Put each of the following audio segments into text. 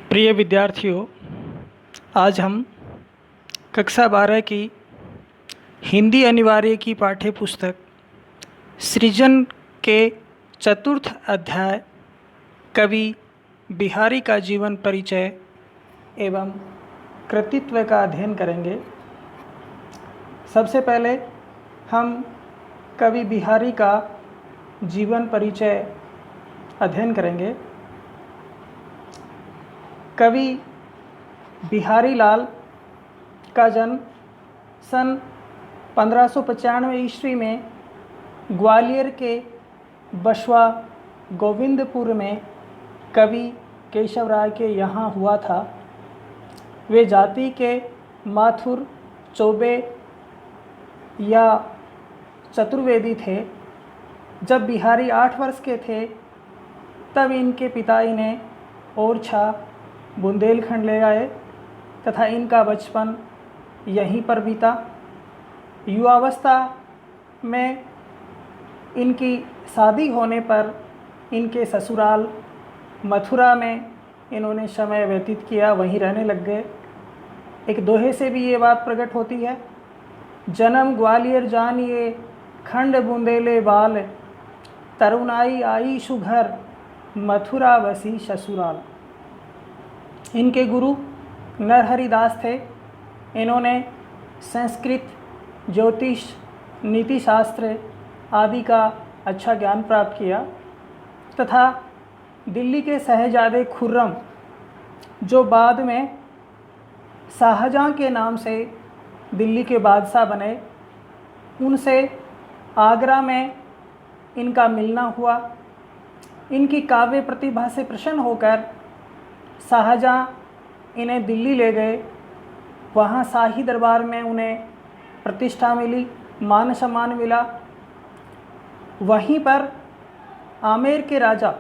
प्रिय विद्यार्थियों, आज हम कक्षा 12 की हिंदी अनिवार्य की पाठ्य पुस्तक सृजन के चतुर्थ अध्याय कवि बिहारी का जीवन परिचय एवं कृतित्व का अध्ययन करेंगे। सबसे पहले हम कवि बिहारी का जीवन परिचय अध्ययन करेंगे। कवि बिहारी लाल का जन्म सन 1595 ईस्वी में ग्वालियर के बशवा गोविंदपुर में कवि केशव राय के यहाँ हुआ था। वे जाति के माथुर, चौबे या चतुर्वेदी थे। जब बिहारी 8 वर्ष के थे तब इनके पिता इन्हें ओरछा बुंदेलखंड ले आए तथा इनका बचपन यहीं पर बीता। युवावस्था में इनकी शादी होने पर इनके ससुराल मथुरा में इन्होंने समय व्यतीत किया, वहीं रहने लग गए। एक दोहे से भी ये बात प्रकट होती है, जन्म ग्वालियर जानिए खंड बुंदेले बाल, तरुणाई आई सुघर मथुरा बसी ससुराल। इनके गुरु नरहरि दास थे। इन्होंने संस्कृत, ज्योतिष, नीति शास्त्र आदि का अच्छा ज्ञान प्राप्त किया तथा दिल्ली के शहजादे खुर्रम, जो बाद में शाहजहाँ के नाम से दिल्ली के बादशाह बने, उनसे आगरा में इनका मिलना हुआ। इनकी काव्य प्रतिभा से प्रसन्न होकर शाहजहाँ इन्हें दिल्ली ले गए। वहाँ शाही दरबार में उन्हें प्रतिष्ठा मिली, मान सम्मान मिला। वहीं पर आमेर के राजा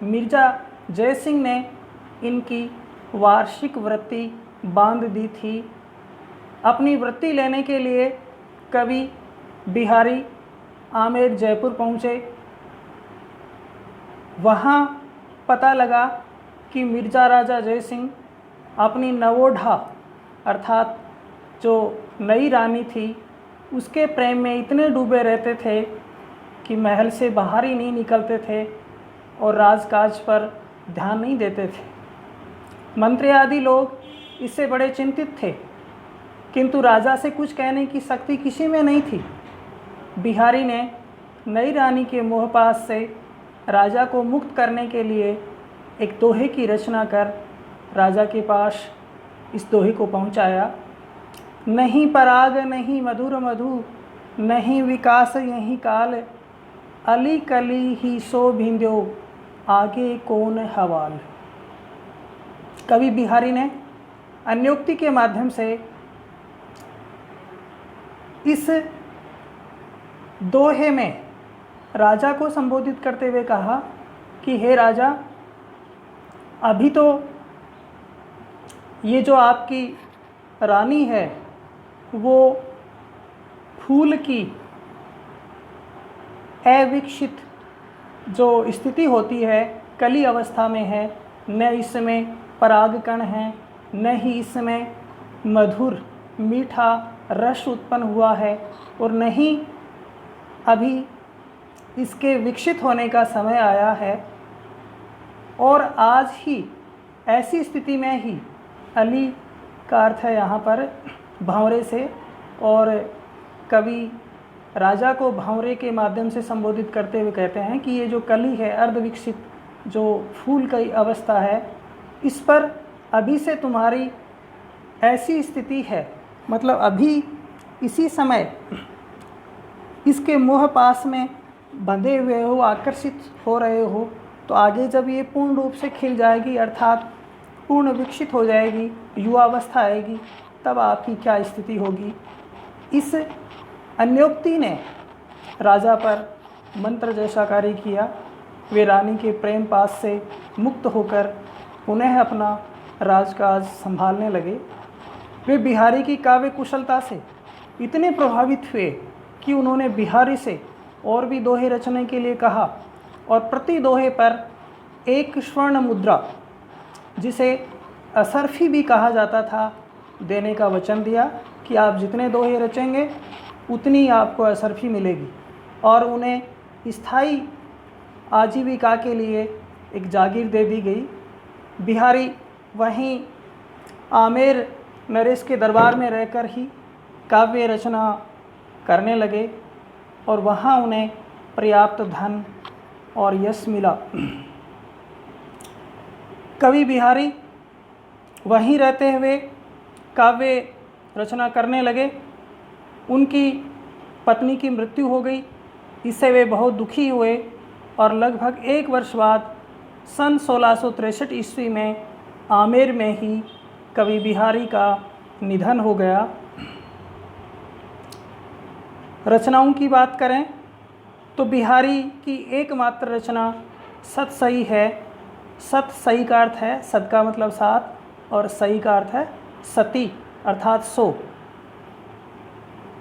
मिर्ज़ा जयसिंह ने इनकी वार्षिक वृत्ति बांध दी थी। अपनी वृत्ति लेने के लिए कवि बिहारी आमेर जयपुर पहुँचे। वहाँ पता लगा कि मिर्ज़ा राजा जयसिंह अपनी नवोढ़ा अर्थात जो नई रानी थी उसके प्रेम में इतने डूबे रहते थे कि महल से बाहर ही नहीं निकलते थे और राजकाज पर ध्यान नहीं देते थे। मंत्री आदि लोग इससे बड़े चिंतित थे, किंतु राजा से कुछ कहने की शक्ति किसी में नहीं थी। बिहारी ने नई रानी के मोहपाश से राजा को मुक्त करने के लिए एक दोहे की रचना कर राजा के पास इस दोहे को पहुंचाया। नहीं पराग नहीं मधुर मधु, नहीं विकास यही काल, अली कली ही सो भिंद्यो आगे कौन हवाल। कवि बिहारी ने अन्योक्ति के माध्यम से इस दोहे में राजा को संबोधित करते हुए कहा कि हे राजा, अभी तो ये जो आपकी रानी है वो फूल की अविकसित जो स्थिति होती है, कली अवस्था में है। न इसमें परागकण है, न ही इसमें मधुर मीठा रस उत्पन्न हुआ है और न ही अभी इसके विकसित होने का समय आया है। और आज ही ऐसी स्थिति में ही, अली का अर्थ है यहाँ पर भंवरे से, और कवि राजा को भंवरे के माध्यम से संबोधित करते हुए कहते हैं कि ये जो कली है, अर्धविकसित जो फूल की अवस्था है, इस पर अभी से तुम्हारी ऐसी स्थिति है, मतलब अभी इसी समय इसके मोह पास में बंधे हुए हो, आकर्षित हो रहे हो, तो आगे जब ये पूर्ण रूप से खिल जाएगी अर्थात पूर्ण विकसित हो जाएगी, युवावस्था आएगी, तब आपकी क्या स्थिति होगी। इस अन्योक्ति ने राजा पर मंत्र जैसा कार्य किया। वे रानी के प्रेम पास से मुक्त होकर पुनः अपना राजकाज संभालने लगे। वे बिहारी की काव्य कुशलता से इतने प्रभावित हुए कि उन्होंने बिहारी से और भी दोहे रचने के लिए कहा और प्रति दोहे पर एक स्वर्ण मुद्रा, जिसे असरफी भी कहा जाता था, देने का वचन दिया कि आप जितने दोहे रचेंगे उतनी आपको असरफी मिलेगी, और उन्हें स्थायी आजीविका के लिए एक जागीर दे दी गई। बिहारी वहीं आमेर नरेश के दरबार में रहकर ही काव्य रचना करने लगे और वहाँ उन्हें पर्याप्त धन और यश मिला। कवि बिहारी वहीं रहते हुए काव्य रचना करने लगे। उनकी पत्नी की मृत्यु हो गई, इससे वे बहुत दुखी हुए और लगभग 1 वर्ष बाद सन 1663 ईस्वी में आमेर में ही कवि बिहारी का निधन हो गया। रचनाओं की बात करें तो बिहारी की एकमात्र रचना सतसई है। सतसई का अर्थ है, सत का मतलब 7 और सई का अर्थ है सती अर्थात 100।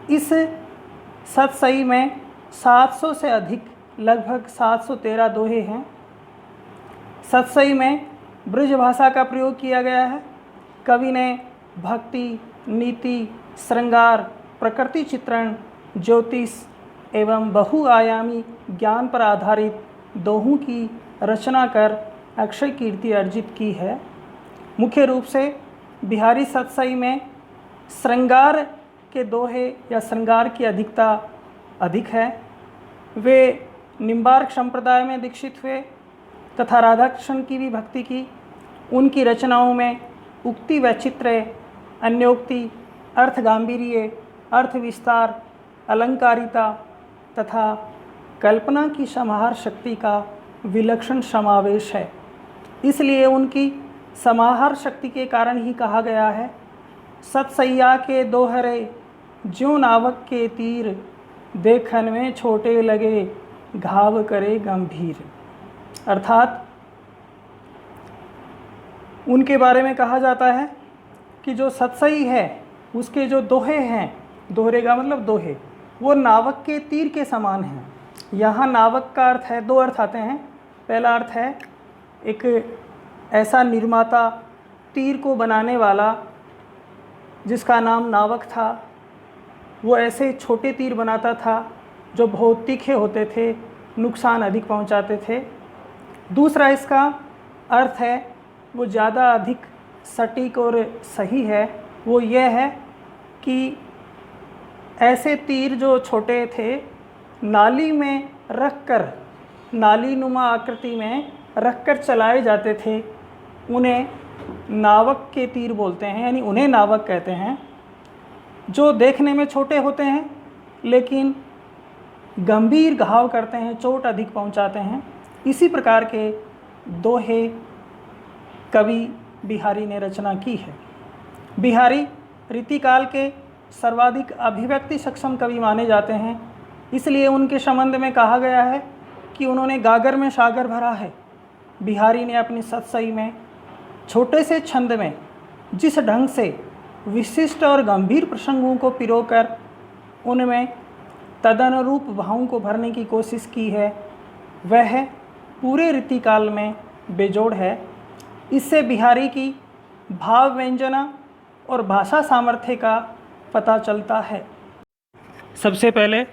इस सतसई में 700 से अधिक लगभग 713 दोहे हैं। सतसई में ब्रज भाषा का प्रयोग किया गया है। कवि ने भक्ति, नीति, श्रृंगार, प्रकृति चित्रण, ज्योतिष एवं बहुआयामी ज्ञान पर आधारित दोहों की रचना कर अक्षय कीर्ति अर्जित की है। मुख्य रूप से बिहारी सतसई में श्रृंगार के दोहे या श्रृंगार की अधिकता अधिक है। वे निम्बार्क संप्रदाय में दीक्षित हुए तथा राधा कृष्ण की भी भक्ति की। उनकी रचनाओं में उक्ति वैचित्र्य, अन्योक्ति, अर्थ गांभीर्य, अर्थ विस्तार, अलंकारिता तथा कल्पना की समाहार शक्ति का विलक्षण समावेश है। इसलिए उनकी समाहार शक्ति के कारण ही कहा गया है, सतसैया के दोहरे ज्यों नावक के तीर, देखन में छोटे लगे घाव करे गंभीर। अर्थात उनके बारे में कहा जाता है कि जो सतसई है उसके जो दोहे हैं, दोहरे का मतलब दोहे, वो नावक के तीर के समान हैं। यहाँ नावक का अर्थ है, 2 अर्थ आते हैं। पहला अर्थ है एक ऐसा निर्माता, तीर को बनाने वाला जिसका नाम नावक था, वो ऐसे छोटे तीर बनाता था जो बहुत तीखे होते थे, नुकसान अधिक पहुंचाते थे। दूसरा इसका अर्थ है वो ज़्यादा अधिक सटीक और सही है, वो यह है कि ऐसे तीर जो छोटे थे नाली में रखकर, नाली नुमा आकृति में रखकर चलाए जाते थे, उन्हें नावक के तीर बोलते हैं, यानी उन्हें नावक कहते हैं। जो देखने में छोटे होते हैं लेकिन गंभीर घाव करते हैं, चोट अधिक पहुंचाते हैं। इसी प्रकार के दोहे कवि बिहारी ने रचना की है। बिहारी रीतिकाल के सर्वाधिक अभिव्यक्ति सक्षम कवि माने जाते हैं। इसलिए उनके संबंध में कहा गया है कि उन्होंने गागर में सागर भरा है। बिहारी ने अपनी सतसई में छोटे से छंद में जिस ढंग से विशिष्ट और गंभीर प्रसंगों को पिरोकर उनमें तदनुरूप भावों को भरने की कोशिश की है, वह पूरे रीतिकाल में बेजोड़ है। इससे बिहारी की भाव व्यंजना और भाषा सामर्थ्य का पता चलता है। सबसे पहले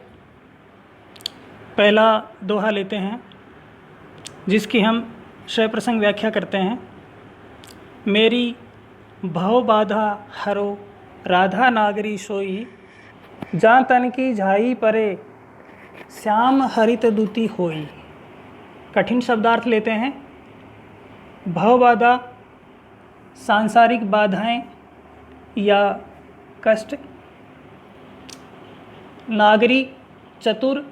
पहला दोहा लेते हैं जिसकी हम शय प्रसंग व्याख्या करते हैं। मेरी भव बाधा हरो राधा नागरी सोई, जां तन की झाई परे श्याम हरित दूती होई। कठिन शब्दार्थ लेते हैं। भव बाधा सांसारिक बाधाएं या कष्ट, नागरी चतुर,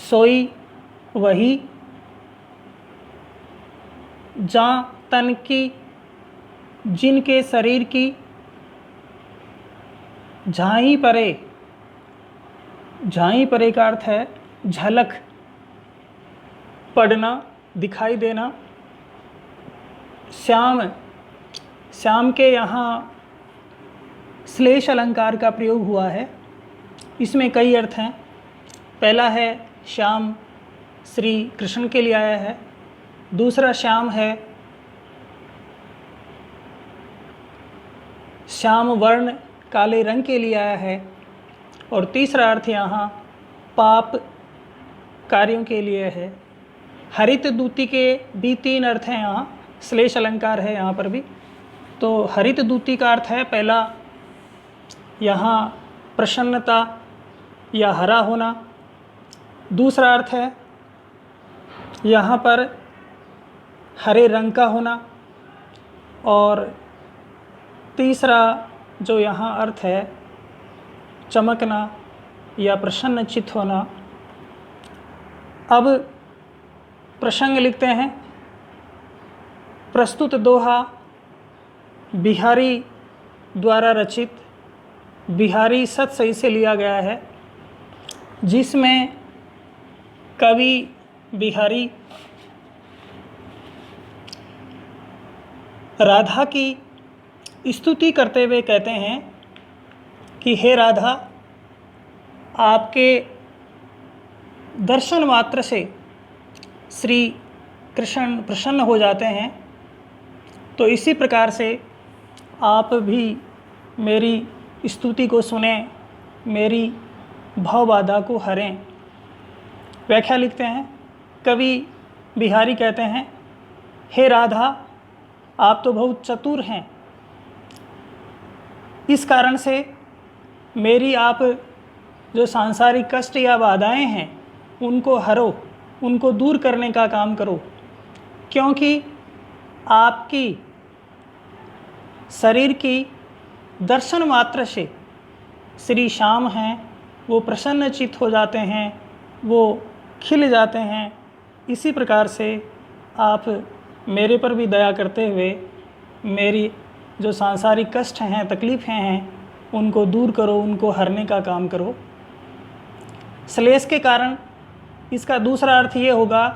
सोई वही, जां तन की जिनके शरीर की, झाई परे, झाई परे का अर्थ है झलक, पड़ना, दिखाई देना। श्याम, श्याम के यहाँ श्लेष अलंकार का प्रयोग हुआ है। इसमें कई अर्थ हैं। पहला है श्याम श्री कृष्ण के लिए आया है। दूसरा श्याम है श्याम वर्ण काले रंग के लिए आया है। और तीसरा अर्थ यहाँ पाप कार्यों के लिए है। हरित दूती के भी 3 अर्थ हैं यहाँ, श्लेष अलंकार है यहाँ पर भी। तो हरित दूती का अर्थ है पहला यहाँ प्रसन्नता या हरा होना। दूसरा अर्थ है यहाँ पर हरे रंग का होना। और तीसरा जो यहाँ अर्थ है चमकना या प्रसन्नचित्त होना। अब प्रसंग लिखते हैं। प्रस्तुत दोहा बिहारी द्वारा रचित बिहारी सतसई से लिया गया है, जिसमें कवि बिहारी राधा की स्तुति करते हुए कहते हैं कि हे राधा, आपके दर्शन मात्र से श्री कृष्ण प्रसन्न हो जाते हैं। तो इसी प्रकार से आप भी मेरी स्तुति को सुने, मेरी भवबाधा को हरें। व्याख्या लिखते हैं। कवि बिहारी कहते हैं, हे राधा, आप तो बहुत चतुर हैं, इस कारण से मेरी आप जो सांसारिक कष्ट या बाधाएं हैं उनको हरो, उनको दूर करने का काम करो। क्योंकि आपकी शरीर की दर्शन मात्र से श्री श्याम हैं वो प्रसन्नचित्त हो जाते हैं, वो खिल जाते हैं। इसी प्रकार से आप मेरे पर भी दया करते हुए मेरी जो सांसारिक कष्ट हैं, तकलीफ़ें हैं, उनको दूर करो, उनको हरने का काम करो। श्लेष के कारण इसका दूसरा अर्थ ये होगा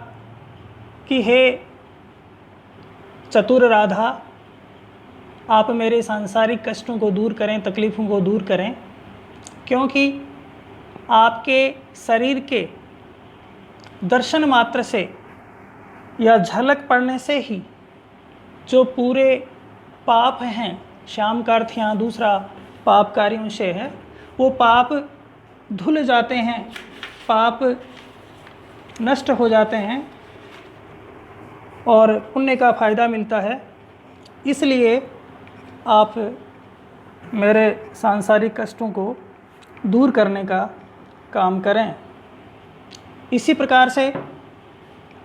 कि हे चतुर राधा, आप मेरे सांसारिक कष्टों को दूर करें, तकलीफ़ों को दूर करें। क्योंकि आपके शरीर के दर्शन मात्र से या झलक पड़ने से ही जो पूरे पाप हैं, श्याम का अर्थ यहाँ दूसरा पाप कार्यों से है, वो पाप धुल जाते हैं, पाप नष्ट हो जाते हैं और पुण्य का फ़ायदा मिलता है। इसलिए आप मेरे सांसारिक कष्टों को दूर करने का काम करें। इसी प्रकार से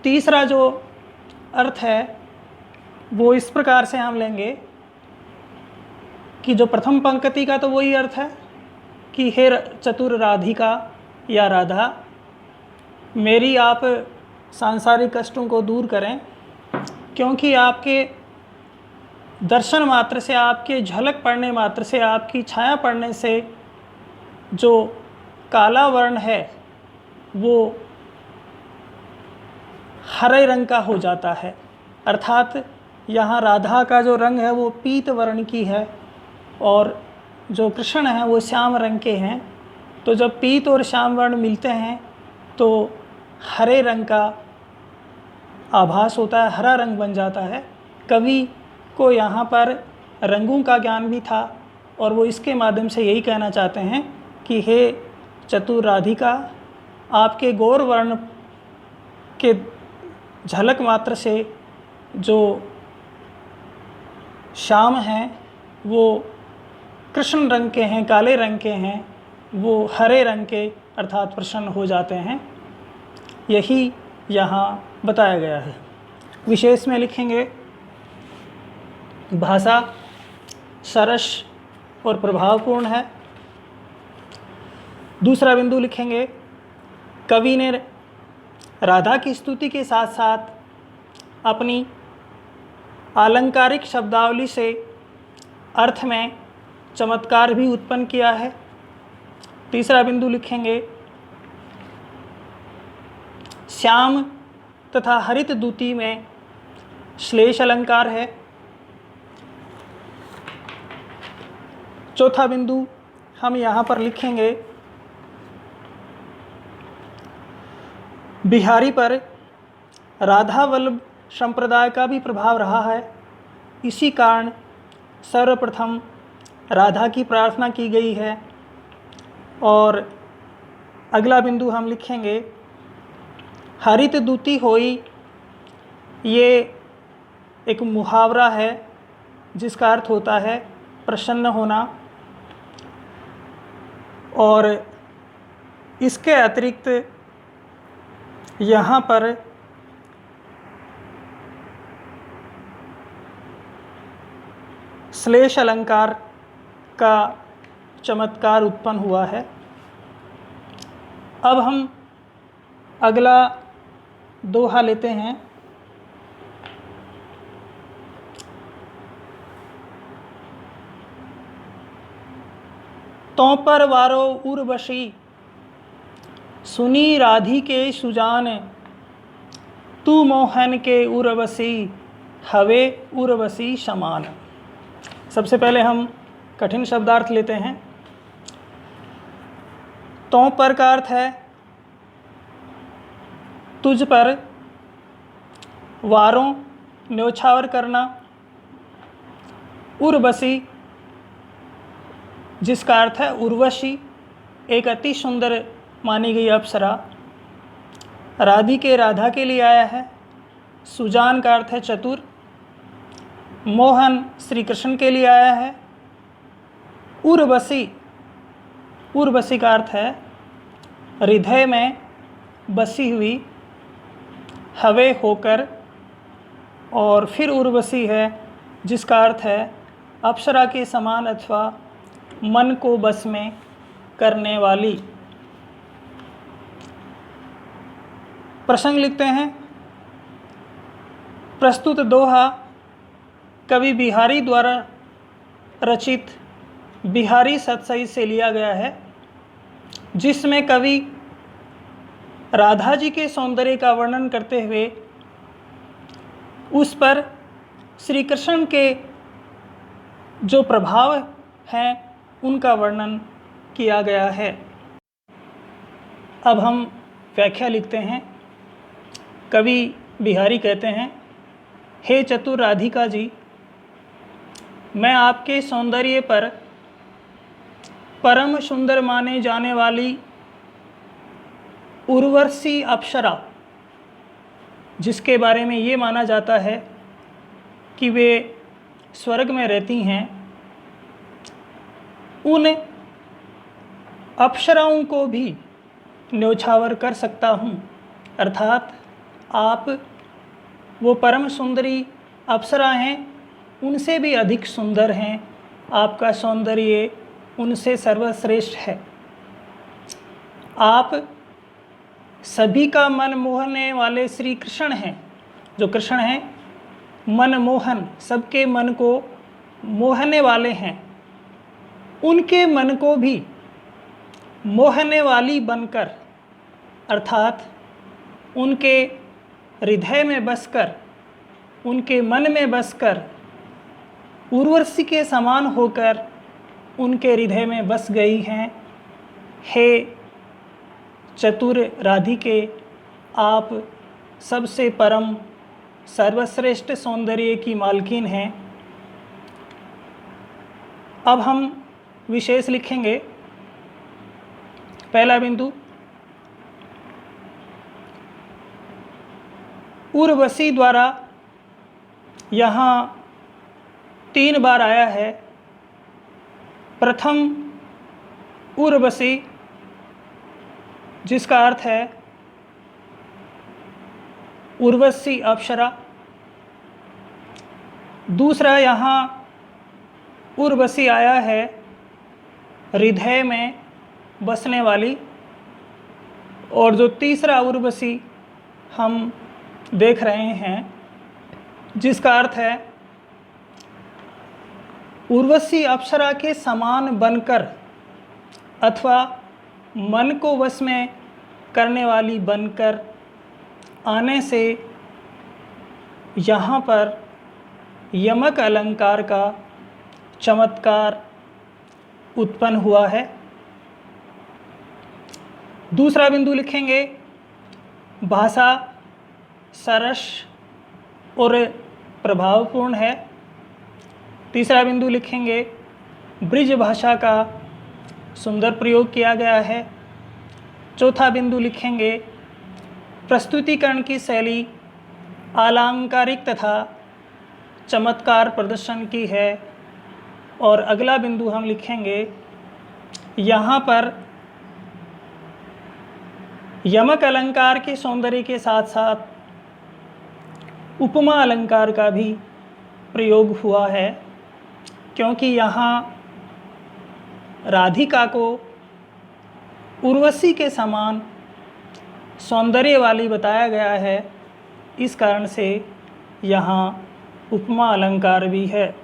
तीसरा जो अर्थ है वो इस प्रकार से हम लेंगे कि जो प्रथम पंक्ति का तो वही अर्थ है कि हे चतुर राधिका या राधा, मेरी आप सांसारिक कष्टों को दूर करें। क्योंकि आपके दर्शन मात्र से, आपके झलक पड़ने मात्र से, आपकी छाया पड़ने से जो काला वर्ण है वो हरे रंग का हो जाता है। अर्थात यहाँ राधा का जो रंग है वो पीत वर्ण की है और जो कृष्ण हैं वो श्याम रंग के हैं। तो जब पीत और श्याम वर्ण मिलते हैं तो हरे रंग का आभास होता है, हरा रंग बन जाता है। कवि को यहाँ पर रंगों का ज्ञान भी था और वो इसके माध्यम से यही कहना चाहते हैं कि हे चतुर राधिका, आपके गौर वर्ण के झलक मात्र से जो श्याम हैं वो कृष्ण रंग के हैं, काले रंग के हैं, वो हरे रंग के अर्थात प्रसन्न हो जाते हैं। यही यहाँ बताया गया है। विशेष में लिखेंगे भाषा सरस और प्रभावपूर्ण है। दूसरा बिंदु लिखेंगे कवि ने राधा की स्तुति के साथ साथ अपनी आलंकारिक शब्दावली से अर्थ में चमत्कार भी उत्पन्न किया है। तीसरा बिंदु लिखेंगे श्याम तथा हरित दूती में श्लेष अलंकार है। चौथा बिंदु हम यहाँ पर लिखेंगे बिहारी पर राधा वल्लभ संप्रदाय का भी प्रभाव रहा है। इसी कारण सर्वप्रथम राधा की प्रार्थना की गई है। और अगला बिंदु हम लिखेंगे हरित दूती होई। ये एक मुहावरा है जिसका अर्थ होता है प्रसन्न होना। और इसके अतिरिक्त यहाँ पर श्लेष अलंकार का चमत्कार उत्पन्न हुआ है। अब हम अगला दोहा लेते हैं। तो पर वारो उर्वशी सुनी राधी के सुजान, तू मोहन के उर्वशी हवे उर्वशी समान। सबसे पहले हम कठिन शब्दार्थ लेते हैं। तो पर का अर्थ है तुझ पर, वारों न्योछावर करना, उर्वशी जिसका अर्थ है उर्वशी एक अति सुंदर मानी गई अप्सरा। राधिके राधा के लिए आया है। सुजान का अर्थ है चतुर। मोहन श्री कृष्ण के लिए आया है। उर्वशी, उर्वशी का अर्थ है हृदय में बसी हुई, हवे होकर। और फिर उर्वशी है जिसका अर्थ है अप्सरा के समान अथवा मन को बस में करने वाली। प्रसंग लिखते हैं। प्रस्तुत दोहा कवि बिहारी द्वारा रचित बिहारी सतसई से लिया गया है, जिसमें कवि राधा जी के सौंदर्य का वर्णन करते हुए उस पर श्री कृष्ण के जो प्रभाव हैं उनका वर्णन किया गया है। अब हम व्याख्या लिखते हैं। कवि बिहारी कहते हैं, हे चतुर राधिका जी, मैं आपके सौंदर्य पर परम सुंदर माने जाने वाली उर्वशी अप्सरा, जिसके बारे में ये माना जाता है कि वे स्वर्ग में रहती हैं, उन अप्सराओं को भी न्योछावर कर सकता हूँ। अर्थात आप वो परम सुंदरी अप्सरा हैं, उनसे भी अधिक सुंदर हैं। आपका सौंदर्य उनसे सर्वश्रेष्ठ है। आप सभी का मन मोहने वाले श्री कृष्ण हैं। जो कृष्ण हैं मनमोहन, सबके मन को मोहने वाले हैं। उनके मन को भी मोहने वाली बनकर, अर्थात उनके हृदय में बसकर, उनके मन में बसकर, उर्वशी के समान होकर उनके हृदय में बस गई हैं। हे चतुर राधिके, आप सबसे परम सर्वश्रेष्ठ सौंदर्य की मालकिन हैं। अब हम विशेष लिखेंगे। पहला बिंदु, उर्वशी द्वारा यहाँ 3 बार आया है। प्रथम उर्वशी जिसका अर्थ है उर्वशी अप्सरा। दूसरा यहाँ उर्वशी आया है हृदय में बसने वाली। और जो तीसरा उर्वशी हम देख रहे हैं जिसका अर्थ है उर्वशी अप्सरा के समान बनकर अथवा मन को वश में करने वाली बनकर आने से यहाँ पर यमक अलंकार का चमत्कार उत्पन्न हुआ है। दूसरा बिंदु लिखेंगे, भाषा सरस और प्रभावपूर्ण है। तीसरा बिंदु लिखेंगे, ब्रिज भाषा का सुंदर प्रयोग किया गया है। चौथा बिंदु लिखेंगे, प्रस्तुतिकरण की शैली आलंकारिक तथा चमत्कार प्रदर्शन की है। और अगला बिंदु हम लिखेंगे, यहाँ पर यमक अलंकार के सौंदर्य के साथ साथ उपमा अलंकार का भी प्रयोग हुआ है, क्योंकि यहाँ राधिका को उर्वशी के समान सौंदर्य वाली बताया गया है। इस कारण से यहाँ उपमा अलंकार भी है।